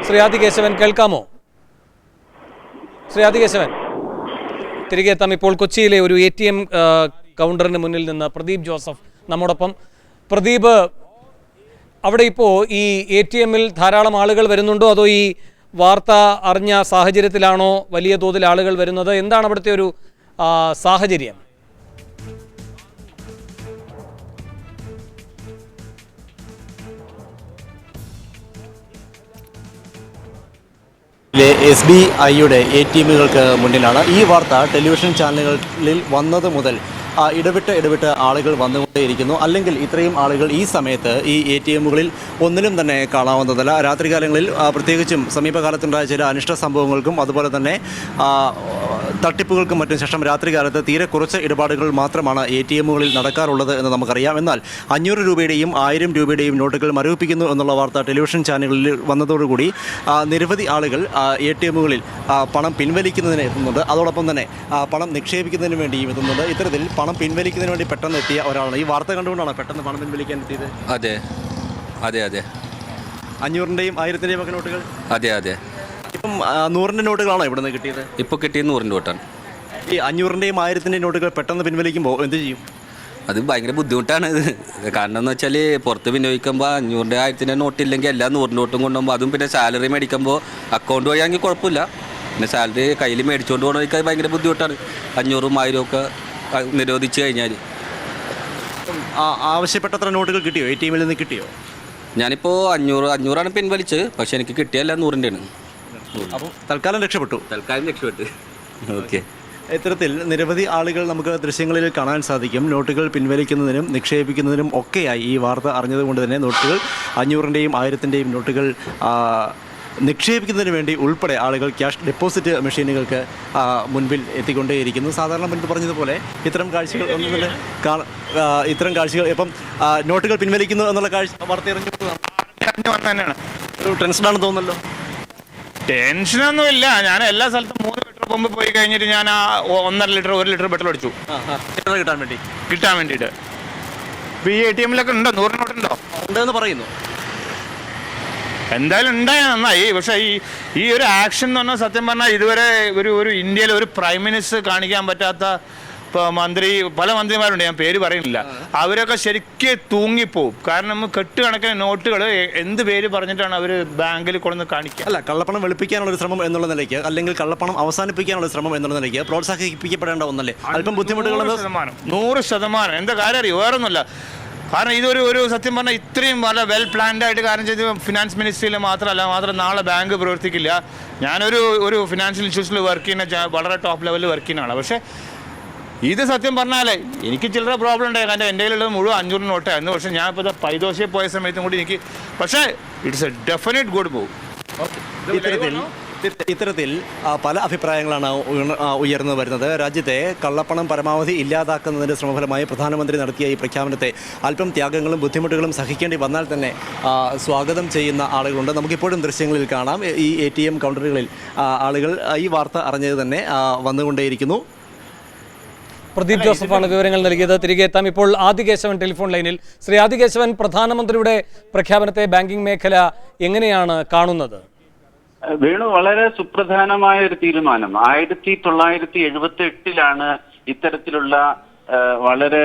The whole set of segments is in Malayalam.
ശ്രീ ആദികേശവൻ കേൾക്കാമോ? ശ്രീ ആദികേശവൻ, തിരികെ എത്താം. ഇപ്പോൾ കൊച്ചിയിലെ ഒരു ATM കൗണ്ടറിന് മുന്നിൽ നിന്ന് പ്രദീപ് ജോസഫ് നമ്മോടൊപ്പം. പ്രദീപ്, അവിടെ ഇപ്പോൾ ഈ ATM-ൽ ധാരാളം ആളുകൾ വരുന്നുണ്ടോ, അതോ ഈ വാർത്ത അറിഞ്ഞ സാഹചര്യത്തിലാണോ വലിയ തോതിൽ ആളുകൾ വരുന്നത്? എന്താണ് അവിടുത്തെ ഒരു സാഹചര്യം? SBIയുടെ ATM-കൾക്ക് മുന്നിലാണ്. ഈ വാർത്ത ടെലിവിഷൻ ചാനലുകളിൽ വന്നത് മുതൽ ഇടവിട്ട് ആളുകൾ വന്നുകൊണ്ടേയിരിക്കുന്നു. അല്ലെങ്കിൽ ഇത്രയും ആളുകൾ ഈ സമയത്ത് ഈ ATM-കളിൽ ഒന്നിലും തന്നെ കാണാവുന്നതല്ല. രാത്രികാലങ്ങളിൽ പ്രത്യേകിച്ചും സമീപകാലത്തുണ്ടായ ചില അനിഷ്ട സംഭവങ്ങൾക്കും അതുപോലെ തന്നെ തട്ടിപ്പുകൾക്കും മറ്റും ശേഷം രാത്രികാലത്ത് തീരെ കുറച്ച് ഇടപാടുകൾ മാത്രമാണ് ATM-കളിൽ നടക്കാറുള്ളത് എന്ന് നമുക്കറിയാം. എന്നാൽ 500 രൂപയുടെയും 1000 രൂപയുടെയും നോട്ടുകൾ മരവിപ്പിക്കുന്നു എന്നുള്ള വാർത്ത ടെലിവിഷൻ ചാനലുകളിൽ വന്നതോടുകൂടി നിരവധി ആളുകൾ ATM-കളിൽ പണം പിൻവലിക്കുന്നതിന് എത്തുന്നുണ്ട്. അതോടൊപ്പം തന്നെ പണം നിക്ഷേപിക്കുന്നതിന് വേണ്ടിയും എത്തുന്നുണ്ട്. ഇത്തരത്തിൽ പണം പിൻവലിക്കുന്നതിന് വേണ്ടി പെട്ടെന്ന് എത്തിയ ഒരാളാണ്. ഈ വാർത്ത കണ്ടുകൊണ്ടാണ് പെട്ടെന്ന് പണം പിൻവലിക്കാൻ എത്തിയത്? അതെ അതെ അതെ 500-ൻ്റെയും 1000-ൻ്റെയും ഒക്കെ നോട്ടുകൾ? അതെ അതെ. ഇപ്പം 100-ൻ്റെ നോട്ടുകളാണോ ഇവിടെ നിന്ന് കിട്ടിയത്? ഇപ്പോൾ കിട്ടിയത് 100-ൻ്റെ നോട്ടാണ്. ഈ 500-ൻ്റെയും 1000-ൻ്റെയും നോട്ടുകൾ പെട്ടെന്ന് പിൻവലിക്കുമ്പോൾ എന്ത് ചെയ്യും? അത് ഭയങ്കര ബുദ്ധിമുട്ടാണ്. കാരണം എന്ന് വെച്ചാൽ പുറത്ത് വിനിയോഗിക്കുമ്പോൾ 500-ൻ്റെ 1000-ൻ്റെ നോട്ടില്ലെങ്കിൽ എല്ലാ 100 നോട്ടും കൊണ്ടുപോകുമ്പോൾ, അതും പിന്നെ സാലറി മേടിക്കുമ്പോൾ അക്കൗണ്ട് വഴിയാണെങ്കിൽ കുഴപ്പമില്ല. പിന്നെ സാലറി കയ്യിൽ മേടിച്ചുകൊണ്ട് പോകണമെങ്കിൽ അത് ഭയങ്കര ബുദ്ധിമുട്ടാണ്. 500-ഉം 1000-ഉം ഒക്കെ നിരോധിച്ച് കഴിഞ്ഞാൽ. ആവശ്യപ്പെട്ടത്ര നോട്ടുകൾ കിട്ടിയോ? ATM-ൽ നിന്ന് കിട്ടിയോ? ഞാനിപ്പോൾ 500 പിൻവലിച്ചത്. പക്ഷേ എനിക്ക് കിട്ടിയല്ല 100-ൻ്റെയാണ്. അപ്പോൾ തൽക്കാലം രക്ഷപ്പെട്ടു. ഓക്കെ. ഇത്തരത്തിൽ നിരവധി ആളുകൾ നമുക്ക് ദൃശ്യങ്ങളിൽ കാണാൻ സാധിക്കും. നോട്ടുകൾ പിൻവലിക്കുന്നതിനും നിക്ഷേപിക്കുന്നതിനും ഒക്കെയായി ഈ വാർത്ത അറിഞ്ഞതുകൊണ്ട് തന്നെ നോട്ടുകൾ 500-ൻ്റെയും 1000-ൻ്റെയും നോട്ടുകൾ നിക്ഷേപിക്കുന്നതിന് വേണ്ടി ഉൾപ്പെടെ ആളുകൾ ക്യാഷ് ഡെപ്പോസിറ്റ് മെഷീനുകൾക്ക് മുൻപിൽ എത്തിക്കൊണ്ടേയിരിക്കുന്നു. സാധാരണ മുൻപ് പറഞ്ഞതുപോലെ ഇത്തരം കാഴ്ചകൾ ഇത്തരം കാഴ്ചകൾ ഇപ്പം നോട്ടുകൾ പിൻവലിക്കുന്നു എന്നുള്ള വാർത്ത അറിഞ്ഞു തന്നെയാണ്. ഒരു ടെൻഷനാണെന്ന് തോന്നുന്നല്ലോ. ടെൻഷനൊന്നുമില്ല. ഞാൻ എല്ലാ സ്ഥലത്തും 3 ലിറ്റർ പമ്പ് പോയി കഴിഞ്ഞിട്ട് ഞാൻ 1.5 ലിറ്റർ 1 ലിറ്റർ പെട്രോൾ അടിച്ചു കിട്ടാൻ വേണ്ടിയിട്ട്. ഇപ്പോൾ ഈ ATM-ലൊക്കെ ഉണ്ടോ? 100 നോട്ടുണ്ടോ? ഉണ്ടെന്ന് പറയുന്നു. എന്തായാലും ഉണ്ടായ നന്നായി. പക്ഷേ ഈ ഒരു ആക്ഷൻ എന്ന് പറഞ്ഞാൽ സത്യം പറഞ്ഞാൽ ഇതുവരെ ഒരു ഇന്ത്യയിൽ ഒരു പ്രൈം മിനിസ്റ്റർ കാണിക്കാൻ പറ്റാത്ത, ഇപ്പോൾ പല മന്ത്രിമാരുണ്ട്, ഞാൻ പേര് പറയുന്നില്ല, അവരൊക്കെ ശരിക്കും തൂങ്ങിപ്പോവും. കാരണം കെട്ടുകണക്കിന് നോട്ടുകൾ എന്ത് പേര് പറഞ്ഞിട്ടാണ് അവർ ബാങ്കിൽ കൊണ്ടുവന്ന് കാണിക്കുക? അല്ല, കള്ളപ്പണം വെളുപ്പിക്കാനുള്ള ശ്രമം എന്നുള്ള നിലയ്ക്ക്, അല്ലെങ്കിൽ കള്ളപ്പണം അവസാനിപ്പിക്കാനുള്ള ശ്രമം എന്നുള്ള നിലയ്ക്ക് പ്രോത്സാഹിപ്പിക്കപ്പെടേണ്ട ഒന്നല്ലേ? അല്പം ബുദ്ധിമുട്ടുകളുണ്ട്. 100%. എന്താ കാര്യം അറിയോ? വേറൊന്നുമില്ല. കാരണം ഇതൊരു സത്യം പറഞ്ഞാൽ ഇത്രയും വളരെ വെൽ പ്ലാൻഡ് ആയിട്ട് കാര്യം ചെയ്ത് ഫിനാൻസ് മിനിസ്ട്രിയിൽ മാത്രം നാളെ ബാങ്ക് പ്രവർത്തിക്കില്ല. ഞാനൊരു ഫിനാൻഷ്യൽ ഇൻസ്റ്റിറ്റ്യൂഷനിൽ വർക്ക് ചെയ്യുന്ന വളരെ ടോപ്പ് ലെവലിൽ വർക്ക് ചെയ്യുന്ന ആളാണ്. പക്ഷേ ഇത് സത്യം പറഞ്ഞാലേ എനിക്ക് ചില്ലറ പ്രോബ്ലം ഉണ്ടായി. കാരണം എൻ്റെ കയ്യിലുള്ളത് മുഴുവൻ 500 നോട്ടായിരുന്നു. പക്ഷേ ഞാൻ ഇപ്പോൾ പൈദോശയെ പോയ സമയത്തും കൂടി എനിക്ക്, പക്ഷേ it's A definite good move. ഇത്തരത്തിൽ പല അഭിപ്രായങ്ങളാണ് ഉയർന്നു വരുന്നത്. രാജ്യത്തെ കള്ളപ്പണം പരമാവധി ഇല്ലാതാക്കുന്നതിൻ്റെ ശ്രമഫലമായി പ്രധാനമന്ത്രി നടത്തിയ ഈ പ്രഖ്യാപനത്തെ അല്പം ത്യാഗങ്ങളും ബുദ്ധിമുട്ടുകളും സഹിക്കേണ്ടി വന്നാൽ തന്നെ സ്വാഗതം ചെയ്യുന്ന ആളുകളുണ്ട്. നമുക്കിപ്പോഴും ദൃശ്യങ്ങളിൽ കാണാം. ഈ ATM കൗണ്ടറുകളിൽ ആളുകൾ ഈ വാർത്ത അറിഞ്ഞത് തന്നെ വന്നുകൊണ്ടേയിരിക്കുന്നു. പ്രദീപ് ജോസഫാണ് വിവരങ്ങൾ നൽകിയത്. തിരികെ എത്താം. ഇപ്പോൾ ആദികേശവൻ ടെലിഫോൺ ലൈനിൽ. ശ്രീ ആദികേശവൻ, പ്രധാനമന്ത്രിയുടെ പ്രഖ്യാപനത്തെ ബാങ്കിംഗ് മേഖല എങ്ങനെയാണ് കാണുന്നത്? വേണു, വളരെ സുപ്രധാനമായ ഒരു തീരുമാനം. 1978-ലാണ് ഇത്തരത്തിലുള്ള വളരെ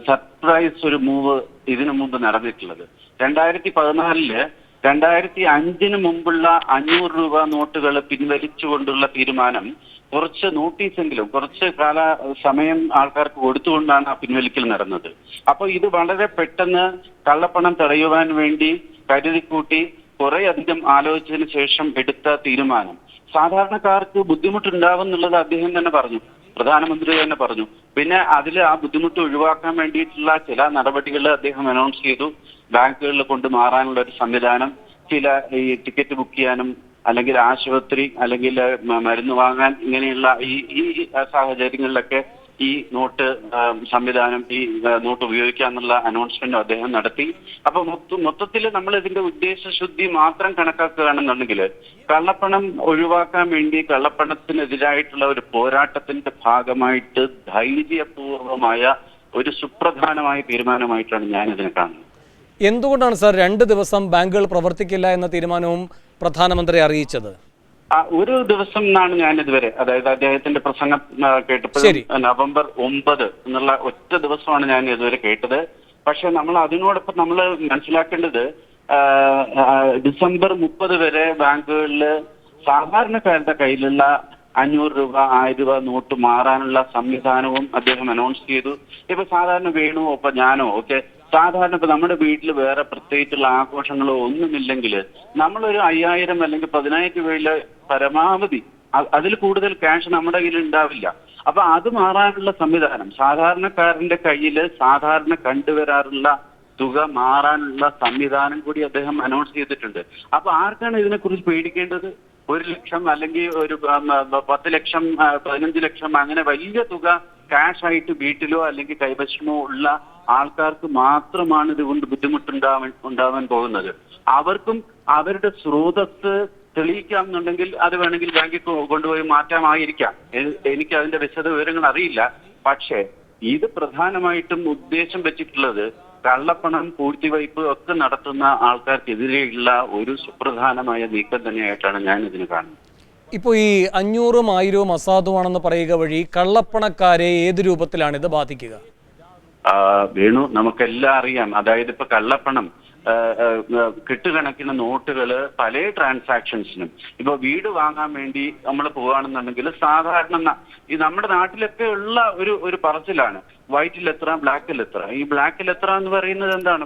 സർപ്രൈസ് ഒരു മൂവ് ഇതിനു മുമ്പ് നടന്നിട്ടുള്ളത്. 2014-ല് 2005-ന് മുമ്പുള്ള 500 രൂപ നോട്ടുകൾ പിൻവലിച്ചുകൊണ്ടുള്ള തീരുമാനം കുറച്ച് നോട്ടീസെങ്കിലും കുറച്ച് സമയം ആൾക്കാർക്ക് കൊടുത്തുകൊണ്ടാണ് ആ പിൻവലിക്കൽ നടന്നത്. അപ്പോൾ ഇത് വളരെ പെട്ടെന്ന് കള്ളപ്പണം തടയുവാൻ വേണ്ടി കരുതിക്കൂട്ടി കുറെ അധികം ആലോചിച്ചതിന് ശേഷം എടുത്ത തീരുമാനം. സാധാരണക്കാർക്ക് ബുദ്ധിമുട്ടുണ്ടാവും എന്നുള്ളത് അദ്ദേഹം തന്നെ പറഞ്ഞു, പ്രധാനമന്ത്രി തന്നെ പറഞ്ഞു. പിന്നെ ആ ബുദ്ധിമുട്ട് ഒഴിവാക്കാൻ വേണ്ടിയിട്ടുള്ള ചില നടപടികൾ അദ്ദേഹം അനൗൺസ് ചെയ്തു. ബാങ്കുകളിൽ കൊണ്ട് മാറാനുള്ള ഒരു സംവിധാനം, ചില ഈ ടിക്കറ്റ് ബുക്ക് ചെയ്യാനും അല്ലെങ്കിൽ ആശുപത്രി അല്ലെങ്കിൽ മരുന്ന് വാങ്ങാൻ, ഇങ്ങനെയുള്ള ഈ സാഹചര്യങ്ങളിലൊക്കെ ഈ നോട്ട് സംവിധാനം, ഈ നോട്ട് ഉപയോഗിക്കാന്നുള്ള അനൗൺസ്മെന്റ് അദ്ദേഹം നടത്തി. അപ്പൊ മൊത്തത്തിൽ നമ്മൾ ഇതിന്റെ ഉദ്ദേശശുദ്ധി മാത്രം കണക്കാക്കുകയാണെന്നുണ്ടെങ്കിൽ കള്ളപ്പണം ഒഴിവാക്കാൻ വേണ്ടി, കള്ളപ്പണത്തിനെതിരായിട്ടുള്ള ഒരു പോരാട്ടത്തിന്റെ ഭാഗമായിട്ട് ധൈര്യപൂർവമായ ഒരു സുപ്രധാനമായ തീരുമാനമായിട്ടാണ് ഞാൻ ഇതിനെ കാണുന്നത്. എന്തുകൊണ്ടാണ് സാർ 2 ദിവസം ബാങ്കുകൾ പ്രവർത്തിക്കില്ല എന്ന തീരുമാനവും പ്രധാനമന്ത്രി അറിയിച്ചത്? ഒരു ദിവസം എന്നാണ് ഞാൻ ഇതുവരെ, അതായത് അദ്ദേഹത്തിന്റെ പ്രസംഗം കേട്ടപ്പോഴും നവംബർ 9 എന്നുള്ള ഒറ്റ ദിവസമാണ് ഞാൻ ഇതുവരെ കേട്ടത്. പക്ഷെ നമ്മൾ അതിനോടൊപ്പം നമ്മൾ മനസ്സിലാക്കേണ്ടത് ഡിസംബർ 30 വരെ ബാങ്കുകളിൽ സാധാരണക്കാരുടെ കയ്യിലുള്ള 500 രൂപ 1000 രൂപ നോട്ട് മാറാനുള്ള സംവിധാനവും അദ്ദേഹം അനൗൺസ് ചെയ്തു. ഇപ്പൊ സാധാരണ വേണുവോ ഇപ്പൊ ഞാനോ ഒക്കെ സാധാരണ ഇപ്പൊ നമ്മുടെ വീട്ടിൽ വേറെ പ്രത്യേകിച്ചുള്ള ആഘോഷങ്ങളോ ഒന്നുമില്ലെങ്കിൽ നമ്മളൊരു 5000 അല്ലെങ്കിൽ 10000 രൂപയില് പരമാവധി, അതിൽ കൂടുതൽ ക്യാഷ് നമ്മുടെ കയ്യിൽ ഉണ്ടാവില്ല. അപ്പൊ അത് മാറാനുള്ള സംവിധാനം സാധാരണക്കാരന്റെ കയ്യിൽ സാധാരണ കണ്ടുവരാറുള്ള തുക മാറാനുള്ള സംവിധാനം കൂടി അദ്ദേഹം അനൗൺസ് ചെയ്തിട്ടുണ്ട്. അപ്പൊ ആർക്കാണ് ഇതിനെക്കുറിച്ച് പേടിക്കേണ്ടത്? 1 ലക്ഷം അല്ലെങ്കിൽ ഒരു 10 ലക്ഷം 15 ലക്ഷം അങ്ങനെ വലിയ തുക ക്യാഷ് ആയിട്ട് വീട്ടിലോ അല്ലെങ്കിൽ കൈവശമോ ഉള്ള ആൾക്കാർക്ക് മാത്രമാണ് ഇതുകൊണ്ട് ഉണ്ടാവാൻ പോകുന്നത്. അവർക്കും അവരുടെ സ്രോതസ് തെളിയിക്കാമെന്നുണ്ടെങ്കിൽ അത് വേണമെങ്കിൽ ബാങ്കിൽ കൊണ്ടുപോയി മാറ്റാമായിരിക്കാം. എനിക്ക് അതിന്റെ വിശദ വിവരങ്ങൾ അറിയില്ല. പക്ഷേ ഇത് പ്രധാനമായിട്ടും ഉദ്ദേശം വെച്ചിട്ടുള്ളത് കള്ളപ്പണം പൂഴ്ത്തിവയ്പ് ഒക്കെ നടത്തുന്ന ആൾക്കാർക്കെതിരെയുള്ള ഒരു സുപ്രധാനമായ നീക്കം തന്നെയായിട്ടാണ് ഞാൻ ഇതിന് കാണുന്നത്. ഇപ്പോൾ ഈ 500ഉം 1000ഉം അസാധുവാണെന്ന് പറയുക വഴി കള്ളപ്പണക്കാരെ ഏത് രൂപത്തിലാണ് ഇത് ബാധിക്കുക? വേണു, നമുക്കെല്ലാം അറിയാം. അതായത് ഇപ്പൊ കള്ളപ്പണം കെട്ടുകണക്കിന് നോട്ടുകള് പല ട്രാൻസാക്ഷൻസിനും, ഇപ്പൊ വീട് വാങ്ങാൻ വേണ്ടി നമ്മൾ പോവുകയാണെന്നുണ്ടെങ്കിൽ സാധാരണ ഈ നമ്മുടെ നാട്ടിലൊക്കെ ഉള്ള ഒരു പറച്ചിലാണ് വൈറ്റിൽ എത്ര ബ്ലാക്കിൽ എത്ര. ഈ ബ്ലാക്കിൽ എത്ര എന്ന് പറയുന്നത് എന്താണ്?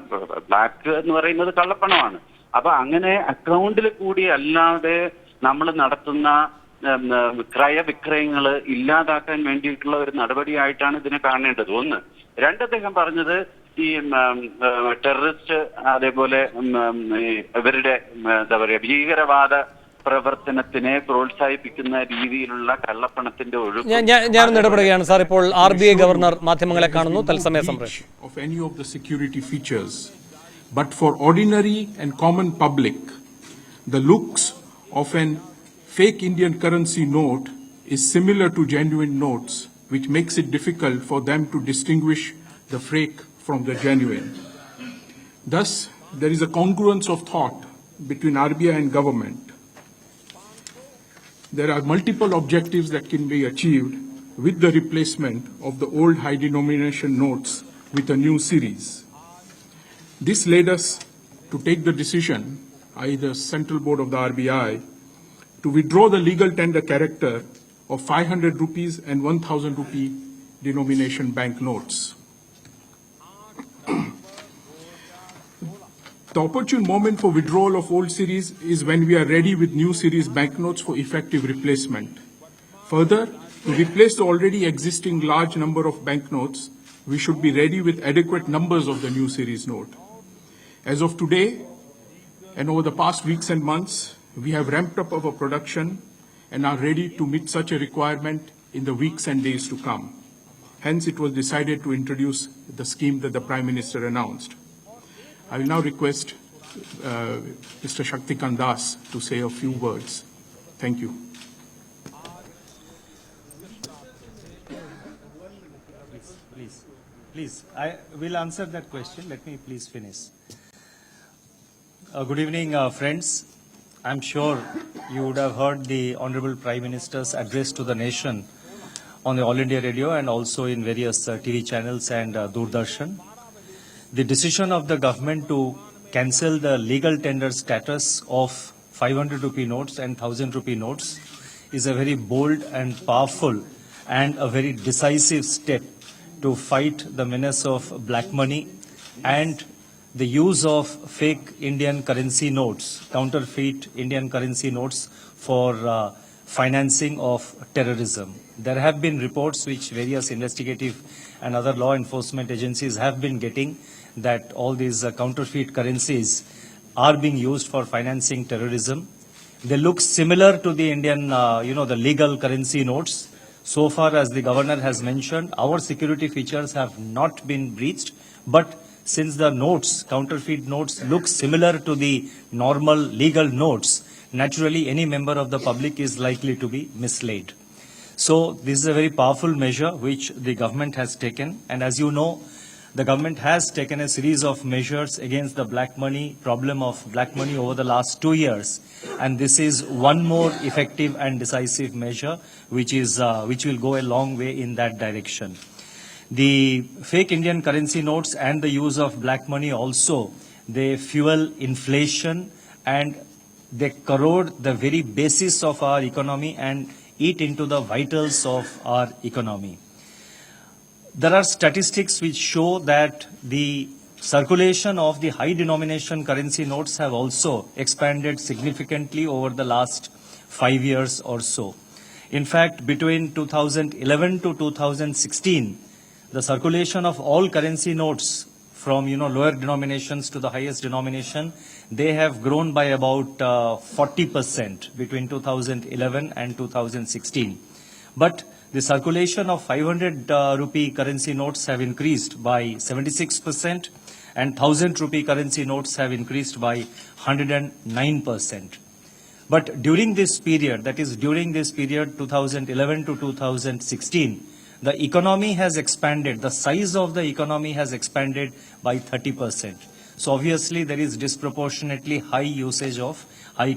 ബ്ലാക്ക് എന്ന് പറയുന്നത് കള്ളപ്പണമാണ്. അപ്പൊ അങ്ങനെ അക്കൗണ്ടിൽ കൂടി അല്ലാതെ നമ്മൾ നടത്തുന്ന ക്രയവിക്രയങ്ങൾ ഇല്ലാതാക്കാൻ വേണ്ടിയിട്ടുള്ള ഒരു നടപടിയായിട്ടാണ് ഇതിനെ കാണേണ്ടത്. 1. 2, അദ്ദേഹം പറഞ്ഞത് ഈ ടെററിസ്റ്റ് അതേപോലെ ഇവരുടെ എന്താ പറയാ ഭീകരവാദ പ്രവർത്തനത്തിനെ പ്രോത്സാഹിപ്പിക്കുന്ന രീതിയിലുള്ള കള്ളപ്പണത്തിന്റെ ഒഴുക്ക്. ഞാൻ ഇടപെടുകയാണ് സാർ. ഇപ്പോൾ RBI ഗവർണർ മാധ്യമങ്ങളെ കാണുന്നു. തത്സമയ സംപ്രേഷണം. Of any of the security features, but for ordinary and common public, the looks of an fake Indian currency note is similar to genuine notes, which makes it difficult for them to distinguish the fake from the genuine. Thus, there is a congruence of thought between RBI and government. There are multiple objectives that can be achieved with the replacement of the old high denomination notes with a new series. This led us to take the decision, the Central Board of the RBI, to withdraw the legal tender character of 500 rupees and 1000 rupee denomination bank notes. The opportune moment for withdrawal of old series is when we are ready with new series banknotes for effective replacement. Further, to replace the already existing large number of banknotes, we should be ready with adequate numbers of the new series note. As of today, and over the past weeks and months, we have ramped up our production and are ready to meet such a requirement in the weeks and days to come. Hence, it was decided to introduce the scheme that the Prime Minister announced. I will now request Mr. Shaktikant Das to say a few words. Thank you. Please, I will answer that question. Let me please finish. Good evening, friends. I'm sure you would have heard the Honorable Prime Minister's address to the nation on the All India Radio and also in various TV channels and Doordarshan. The decision of the government to cancel the legal tender status of 500 rupee notes and 1000 rupee notes is a very bold and powerful and a very decisive step to fight the menace of black money and the use of fake Indian currency notes, counterfeit Indian currency notes for financing of terrorism. There have been reports which various investigative and other law enforcement agencies have been getting that all these counterfeit currencies are being used for financing terrorism. They look similar to the Indian, the legal currency notes. So far as the governor has mentioned, our security features have not been breached, but since the notes, counterfeit notes, look similar to the normal legal notes, naturally any member of the public is likely to be misled. So this is a very powerful measure which the government has taken, and as you know, the government has taken a series of measures against the black money problem of black money over the last 2 years, and this is one more effective and decisive measure which will go a long way in that direction. The fake Indian currency notes and the use of black money also, they fuel inflation and they corrode the very basis of our economy and eat into the vitals of our economy. There are statistics which show that the circulation of the high denomination currency notes have also expanded significantly over the last 5 years or so. In fact, between 2011 to 2016, the circulation of all currency notes from lower denominations to the highest denomination, they have grown by about 40% between 2011 and 2016. But the circulation of 500 rupee currency notes have increased by 76%, and 1000 rupee currency notes have increased by 109%. But during this period, that is during this period 2011 to 2016, the economy has expanded, the size of the economy has expanded by 30%. So obviously there is disproportionately high usage of high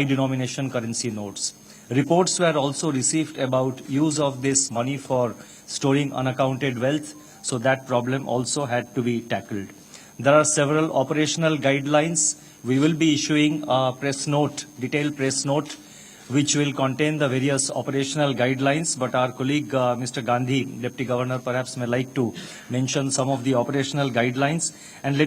denomination currency notes. Reports were also received about use of this money for storing unaccounted wealth, so that problem also had to be tackled. There are several operational guidelines. We will be issuing a detailed press note, which will contain the various operational guidelines, but our colleague Mr. Gandhi, Deputy Governor, perhaps may like to mention some of the operational guidelines. And let me